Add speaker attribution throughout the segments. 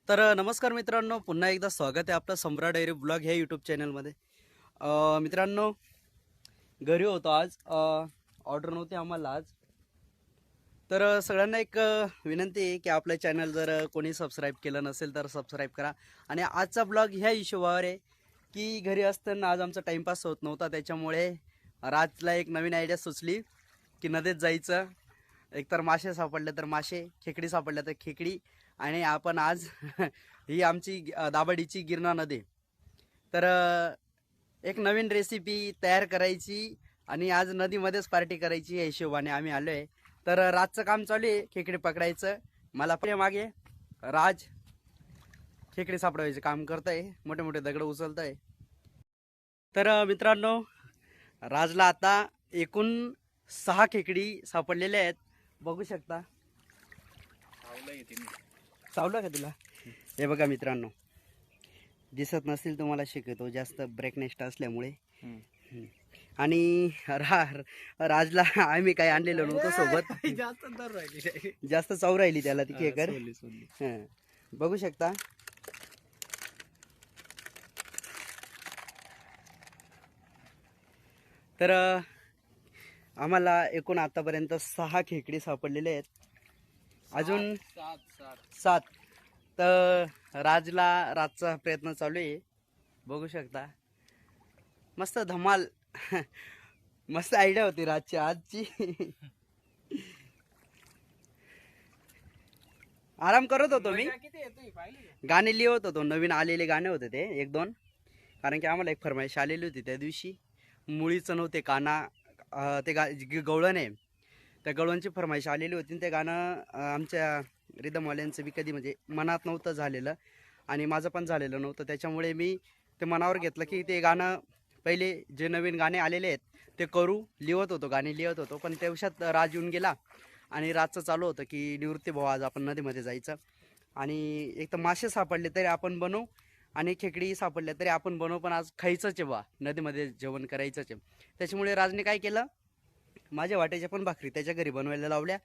Speaker 1: तर नमस्कार मित्रांनो, पुन्हा एकदा स्वागत आहे आपलं सम्राट डेअरी ब्लॉग ह्या यूट्यूब चॅनलमध्ये. मित्रांनो, घरी होतो आज. ऑर्डर नव्हती आम्हाला आज. तर सगळ्यांना एक विनंती आहे की आपलं चॅनल जर कोणी सबस्क्राईब केलं नसेल तर सबस्क्राईब करा. आणि आजचा ब्लॉग ह्या हिशोबावर आहे की घरी असताना आज आमचा टाईमपास होत नव्हता, त्याच्यामुळे राजला एक नवीन आयडिया सुचली की नदीत जायचं. एकतर मासे सापडले तर मासे, खेकडी सापडल्या तर खेकडी. आणि आपण आज ही आमची दाभाडीची गिरणा नदी. तर एक नवीन रेसिपी तयार करायची आणि आज नदीमध्येच पार्टी करायची या हिशोबाने आम्ही आलो आहे. तर राजचं काम चालू आहे खेकडी पकडायचं. मला पण मागे राज खेकडी सापडवायचं काम करत आहे, मोठे मोठे दगड उचलत आहे. तर मित्रांनो, राजला आता एकूण 6 खेकडी सापडलेल्या आहेत, बघू शकता. सावलं का तुला? हे बघा मित्रांनो, दिसत नसेल तुम्हाला, शिकवतो जास्त ब्रेकनेस्ट असल्यामुळे. आणि राजला आम्ही काही आणलेलं नव्हतं सोबत. जास्त चव राहिली त्याला ती खेकर. बघू शकता. तर आम्हाला एकूण आतापर्यंत 6 खेकडी सापडलेले आहेत, अजून 7. तर राजचा प्रयत्न चालू आहे, बघू शकता. मस्त धमाल. मस्त आयडिया होती राजची आजची. आराम करत होतो मी, गाणे लिहत होतो. नवीन आलेले गाणे होते ते 1-2, कारण की आम्हाला एक फरमाईश आलेली होती त्या दिवशी. मुळीचं नव्हते काना, ते गवळण आहे, त्या गवळणची फरमाईश आलेली होती. ते गाणं आमच्या रिदमवाल्यांचं बी कधी म्हणजे मनात नव्हतं झालेलं आणि माझं पण झालेलं नव्हतं. त्याच्यामुळे मी ते मनावर घेतलं की ते गाणं पहिले जे नवीन गाणे आलेले आहेत ते करू. लिहत होतो, गाणे लिहत होतो. पण त्याच्यात राज येऊन गेला आणि राजचं चालू होतं की निवृत्ती भाऊ आज आपण नदीमध्ये जायचं. आणि एक तर मासे सापडले तरी आपण बनवू आणि खेकडी सापडल्या तरी आपण बनवू, पण आज खायचंच आहे बा, नदीमध्ये जेवण करायचंच आहे. त्याच्यामुळे राजने काय केलं, माझ्या वाट्याच्या पण भाकरी त्याच्या घरी बनवायला लावल्या.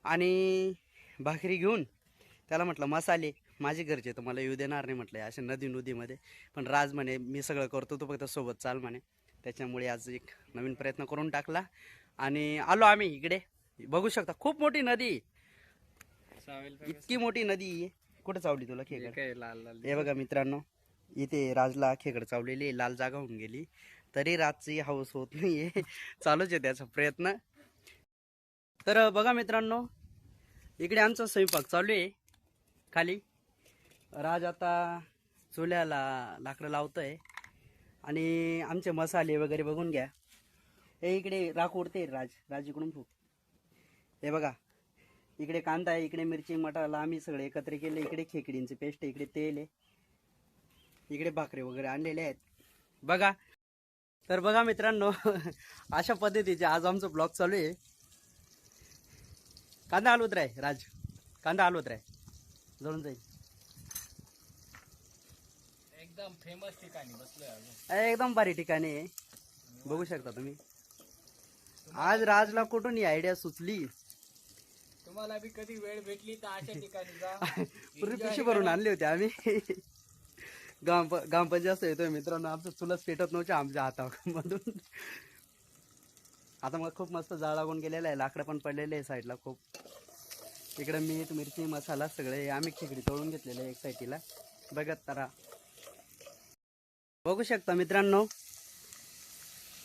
Speaker 1: आणि भाकरी घेऊन त्याला म्हटलं मसाले माझे घरचे तर मला येऊ देणार नाही म्हटलं अशा नदीमध्ये. पण राज म्हणे मी सगळं करतो, तो फक्त सोबत चाल म्हणे. त्याच्यामुळे आज एक नवीन प्रयत्न करून टाकला आणि आलो आम्ही इकडे. बघू शकता खूप मोठी नदी, इतकी मोठी नदी. कुठं चावली तुला खेकड? हे बघा मित्रांनो, इथे राजला खेकड चावलेली, लाल जागा होऊन गेली, तरी राजची हौस होत नाहीये. चालूच आहे त्याचा प्रयत्न. तर बघा मित्रांनो, इकडे आमचा स्वयंपाक चालू आहे खाली. राज आता चुल्याला लाकडं लावतोय आणि आमचे मसाले वगैरे बघून घ्या. हे इकडे राख उडते, राज इकडून फूक. हे बघा, इकडे कांदा आहे, इकडे मिरची मटाला आम्ही सगळे एकत्र केले. इकडे खेकडींची पेस्ट आहे, इकडे तेल आहे, इकडे भाकरी वगैरे आणलेले आहेत बघा. तर बघा मित्रांनो, अशा पद्धतीचे आज आमचं ब्लॉग चालू आहे. कांदा हलवत राह राज, कांदा हलवत राह, जळून जाईल.
Speaker 2: एकदम फेमस ठिकाणी बसलोय,
Speaker 1: एकदम भारी ठिकाणी आहे, बघू शकता तुम्ही. आज राजला कुठून ही आयडिया सुचली.
Speaker 2: तुम्हाला बी कधी वेळ भेटली तर अशा ठिकाणी जा.
Speaker 1: पूर्ण पिशी भरून आणले होते आम्ही. ग्रामपंचायत येतोय मित्रांनो, आमचं चुलच पेटत नव्हते आमच्या हातामधून. आता मग खूप मस्त जाळ लागून गेलेला आहे, लाकडं पण पडलेले आहे साईडला खूप. इकडे मीठ मिरची मसाला सगळे आम्ही खेकडी तळून घेतलेले आहे एक साईडला. बघत तर बघू शकता मित्रांनो,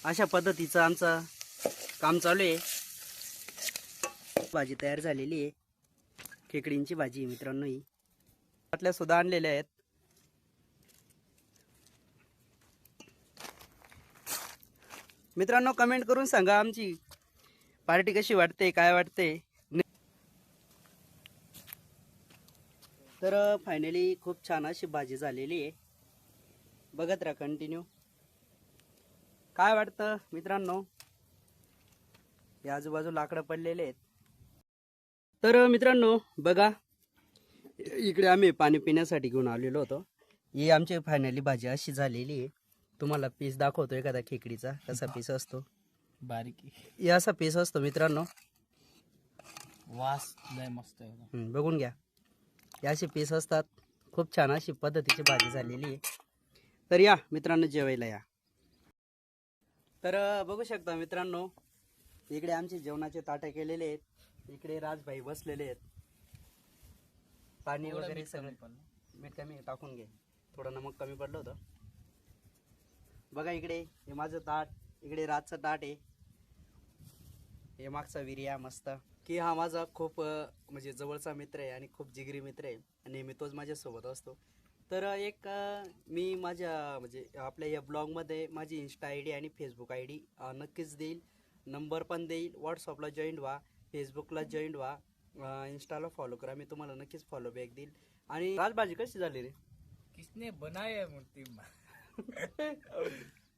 Speaker 1: अशा पद्धतीचं आमचं काम चालू आहे. भाजी तयार झालेली आहे, खेकडींची भाजी मित्रांनो. ही बाटल्या सुद्धा आणलेल्या आहेत. मित्रांनो, कमेंट करून सांगा आमची पार्टी कशी वाटते, काय वाटते. तर फायनली खूप छान अशी भाजी झालेली आहे, बघत राहा कंटिन्यू. काय वाटतं मित्रांनो, या आजूबाजू लाकडं पडलेले आहेत. तर मित्रांनो बघा, इकडे आम्ही पाणी पिण्यासाठी घेऊन आलेलो होतो. ही आमची फायनली भाजी अशी झालेली आहे. तुम्हाला पीस दाखवतो एखादा खेकडीचा, कसा पीस असतो.
Speaker 2: बारीक
Speaker 1: असा पीस असतो मित्रांनो.
Speaker 2: वास लय मस्त आहे.
Speaker 1: बघून घ्या, असे पीस असतात. खूप छान अशी पद्धतीची भाजी झालेली आहे. तर या मित्रांनो जेवायला या. तर बघू शकता मित्रांनो, इकडे आमचे जेवणाचे ताटे केलेले आहेत. इकडे राजभाई बसलेले आहेत. पाणी वगैरे सगळं मीठ कमी टाकून घे, थोडं नमक कमी पडलं होतं. बघा इकडे हे माझं ताट, इकडे राजचं ताट आहे. हे मागचा विर्या मस्त की हा माझा खूप म्हणजे जवळचा मित्र आहे आणि खूप जिगरी मित्र आहे. नेहमी तोच माझ्यासोबत असतो. तर एक मी माझ्या म्हणजे आपल्या या ब्लॉगमध्ये माझी इंस्टा आय डी आणि फेसबुक आय डी नक्कीच देईल. नंबर पण देईल. व्हॉट्सअपला जॉईंट व्हा, फेसबुकला जॉईंट व्हा, इंस्टाला फॉलो करा. मी तुम्हाला नक्कीच फॉलो बॅक देईल. आणि राजभाजी कशी झाली रे?
Speaker 2: किसने बनाया मूर्ति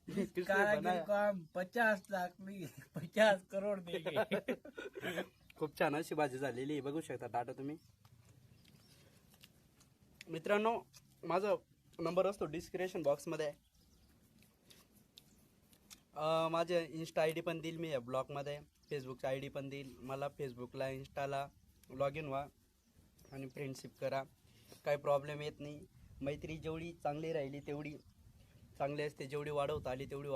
Speaker 1: किसने
Speaker 2: कारागिर
Speaker 1: बनाया?
Speaker 2: को हम 50 लाख नहीं 50 करोड़ देंगे.
Speaker 1: खूप छान अशी भाजी झालेली आहे. बघू शकता ताटा तुम्ही. मित्रांनो माझा नंबर असतो डिस्क्रिप्शन बॉक्समध्ये. माझ्या इंस्टा आय डी पण देईल मी या ब्लॉगमध्ये, फेसबुकचा आय डी पण देईल. मला फेसबुकला इंस्टाला लॉग इन व्हा आणि फ्रेंडशिप करा. काही प्रॉब्लेम येत नाही. मैत्री जेवढी चांगली राहिली तेवढी चांगली असते, जेवढी वाढवता आली तेवढी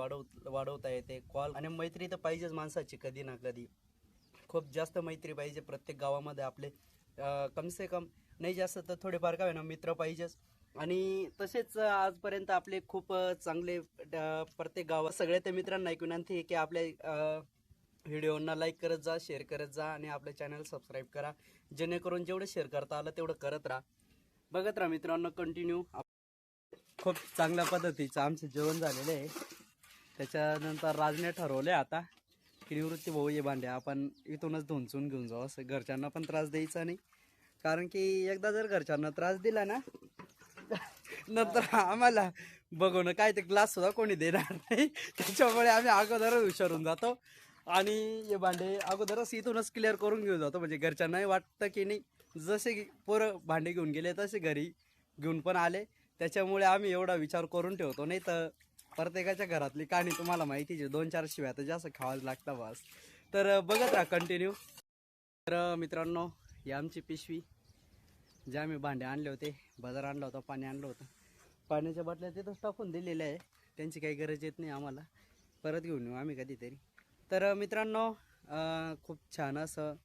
Speaker 1: वाढवता येते. कॉल आणि मैत्री तर पाहिजेच माणसाची कधी ना कधी. खूप जास्त मैत्री पाहिजे प्रत्येक गावामध्ये आपले. कम से कम नाही जास्त तर थोडेफार काय ना मित्र पाहिजेच. आणि तसेच आजपर्यंत आपले खूप चांगले प्रत्येक गावात सगळ्या त्या मित्रांना एक विनंती आहे की आपल्या व्हिडिओना लाईक करत जा, शेअर करत जा आणि आपल्या चॅनल सबस्क्राईब करा. जेणेकरून जेवढं शेअर करता आलं तेवढं करत राहा. बघत राहा मित्रांनो कंटिन्यू. खूप चांगल्या पद्धतीचं आमचं जेवण झालेलं आहे. त्याच्यानंतर राजने ठरवले आता की निवृत्ती भाऊ ये भांडे आपण इथूनच धुंचून घेऊन जाऊ. असं घरच्यांना पण त्रास द्यायचा नाही. कारण की एकदा जर घरच्यांना त्रास दिला ना नंतर आम्हाला बघून काय ते ग्लास सुद्धा कोणी देणार नाही. त्याच्यामुळे आम्ही अगोदरच हुशारून जातो आणि हे भांडे अगोदरच इथूनच क्लिअर करून घेऊन जातो. म्हणजे घरच्यांनाही वाटतं की नाही जसे की पोरं भांडे घेऊन गेले तसे घरी घेऊन पण आले. त्याच्यामुळे आम्ही एवढा विचार करून ठेवतो. नाही तर प्रत्येकाच्या घरातली कहाणी तुम्हाला माहितीच आहे. 2-4 शिव्या तर जास्त खावाच लागतं बस. तर बघत राहा कंटिन्यू. तर मित्रांनो ही आमची पिशवी जे आम्ही भांडे आणले होते, बाजार आणला होता, पाणी आणलं होतं. पाण्याच्या बाटल्या तिथंच टाकून दिलेल्या आहे. त्यांची काही गरज येत नाही आम्हाला. परत घेऊन येऊ आम्ही कधीतरी. तर मित्रांनो खूप छान असं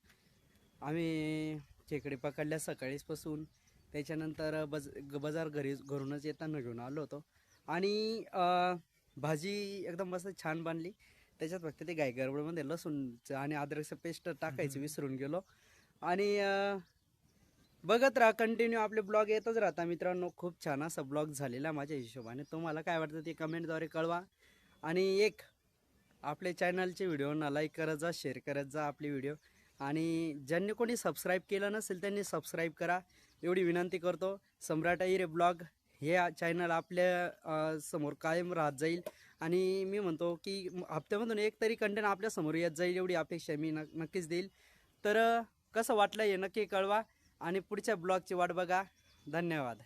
Speaker 1: आम्ही खेकडे पकडल्या सकाळीचपासून. त्याच्यानंतर बाजार घरूनच येताना घेऊन आलो होतो. आणि भाजी एकदम मस्त छान बनली. त्याच्यात फक्त ते घाई गडबडमध्ये लसूण आणि अद्रकचं पेस्ट टाकायचं विसरून गेलो. आणि बघत राहा कंटिन्यू आपले ब्लॉग येतच राहता मित्रांनो. खूप छान असा ब्लॉग झालेला माझ्या हिशोबाने. तुम्हाला काय वाटतं ते कमेंटद्वारे कळवा. आणि एक आपल्या चॅनलचे व्हिडिओना लाईक करत जा, शेअर करत जा आपले व्हिडिओ. आणि ज्यांनी कोणी सबस्क्राईब केलं नसेल त्यांनी सबस्क्राईब करा एवढी विनंती करतो. सम्राट अहिरे ब्लॉग हे चॅनल आपल्या समोर कायम राहत जाईल. आणि मी म्हणतो की हप्त्यामधून एक तरी कंटेंट आपल्यासमोर येत जाईल एवढी अपेक्षा मी नक्कीच देईल. तर कसं वाटलं हे नक्की कळवा आणि पुढच्या ब्लॉगची वाट बघा. धन्यवाद.